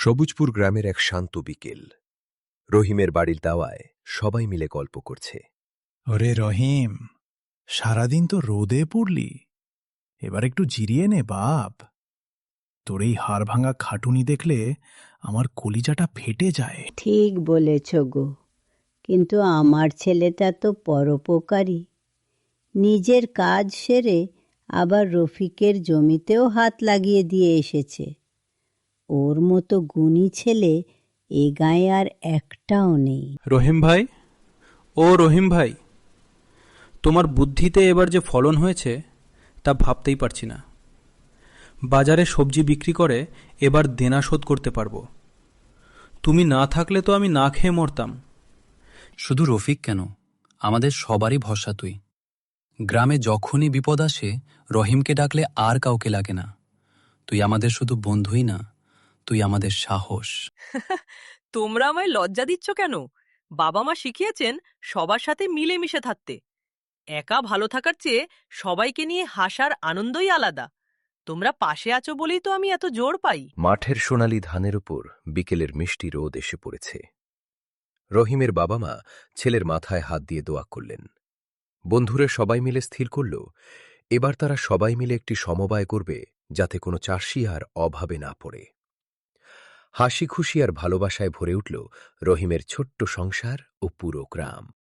সবুজপুর গ্রামের এক শান্ত বিকেল। রহিমের বাড়ির দাওয়ায় সবাই মিলে গল্প করছে। ওরে রহিম, সারাদিন তো রোদে পড়লি, এবার একটু জিরিয়ে নে বাপ। তোর এই হাড় ভাঙা খাটুনি দেখলে আমার কলিজাটা ফেটে যায়। ঠিক বলেছ গো, কিন্তু আমার ছেলেটা তো পরোপকারী। নিজের কাজ সেরে আবার রফিকের জমিতেও হাত লাগিয়ে দিয়ে এসেছে। ওর মতো গুণী ছেলে এ গায়ে আর একটাও নেই। রহিম ভাই, ও রহিম ভাই, তোমার বুদ্ধিতে এবার যে ফলন হয়েছে তা ভাবতেই পারছি না। বাজারে সবজি বিক্রি করে এবার দেনা শোধ করতে পারবো। তুমি না থাকলে তো আমি না খেয়ে মরতাম। শুধু রফিক কেন, আমাদের সবারই ভরসা তুই। গ্রামে যখনই বিপদ আসে রহিমকে ডাকলে আর কাউকে লাগে না। তুই আমাদের শুধু বন্ধুই না, তুই আমাদের সাহস। তোমরা আমায় লজ্জা দিচ্ছ কেন? বাবা মা শিখিয়েছেন সবার সাথে মিলেমিশে থাকতে। একা ভালো থাকার চেয়ে সবাইকে নিয়ে হাসার আনন্দই আলাদা। তোমরা পাশে আছো বলেই তো আমি এত জোর পাই। মাঠের সোনালি ধানের উপর বিকেলের মিষ্টি রোদ এসে পড়েছে। রহিমের বাবা মা ছেলের মাথায় হাত দিয়ে দোয়া করলেন। বন্ধুরা সবাই মিলে স্থির করল, এবার তারা সবাই মিলে একটি সমবায় করবে, যাতে কোনো চাষি আর অভাবে না পড়ে। হাসি খুশি আর ভালোবাসায় ভরে উঠল রহিমের ছোট্ট সংসার ও পুরো গ্রাম।